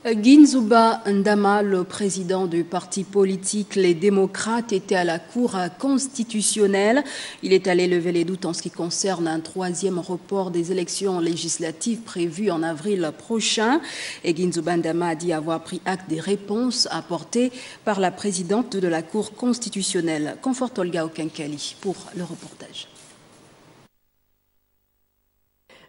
Ginzuba Ndama, le président du parti politique Les Démocrates, était à la Cour constitutionnelle. Il est allé lever les doutes en ce qui concerne un troisième report des élections législatives prévues en avril prochain. Et Ginzuba Ndama a dit avoir pris acte des réponses apportées par la présidente de la Cour constitutionnelle. Conforte Olga Okenkeli pour le reportage.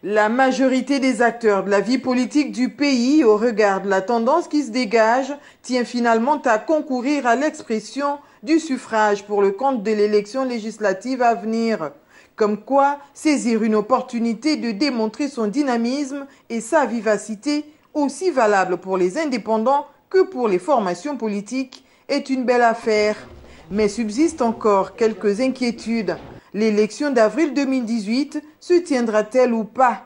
La majorité des acteurs de la vie politique du pays, au regard de la tendance qui se dégage, tient finalement à concourir à l'expression du suffrage pour le compte de l'élection législative à venir. Comme quoi, saisir une opportunité de démontrer son dynamisme et sa vivacité, aussi valable pour les indépendants que pour les formations politiques, est une belle affaire. Mais subsistent encore quelques inquiétudes. L'élection d'avril 2018 se tiendra-t-elle ou pas?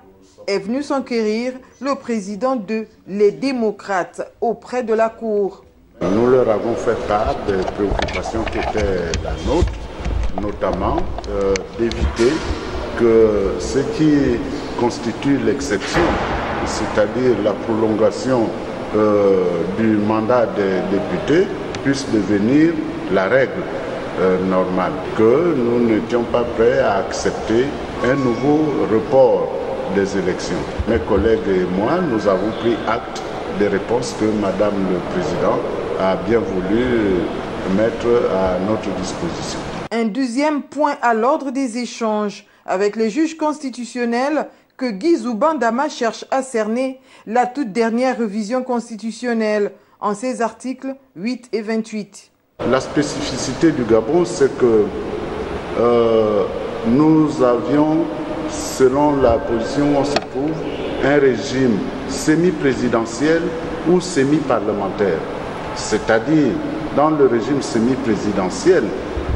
Est venu s'enquérir le président de Les Démocrates auprès de la Cour. Nous leur avons fait part des préoccupations qui étaient la nôtre, notamment d'éviter que ce qui constitue l'exception, c'est-à-dire la prolongation du mandat des députés, puisse devenir la règle normale, que nous n'étions pas prêts à accepter un nouveau report des élections. Mes collègues et moi, nous avons pris acte des réponses que Madame le Président a bien voulu mettre à notre disposition. Un deuxième point à l'ordre des échanges avec les juges constitutionnels que Ginzuba Ndama cherche à cerner la toute dernière révision constitutionnelle en ses articles 8 et 28. La spécificité du Gabon, c'est que nous avions, selon la position où on se trouve, un régime semi-présidentiel ou semi-parlementaire. C'est-à-dire, dans le régime semi-présidentiel,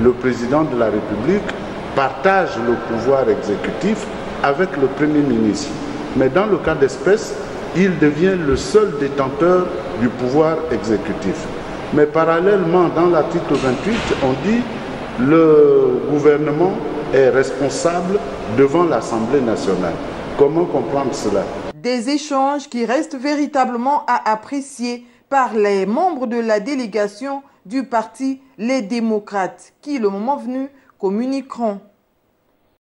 le président de la République partage le pouvoir exécutif avec le Premier ministre. Mais dans le cas d'espèce, il devient le seul détenteur du pouvoir exécutif. Mais parallèlement, dans l'article 28, on dit que le gouvernement est responsable devant l'Assemblée nationale. Comment comprendre cela? Des échanges qui restent véritablement à apprécier par les membres de la délégation du parti Les Démocrates, qui, le moment venu, communiqueront.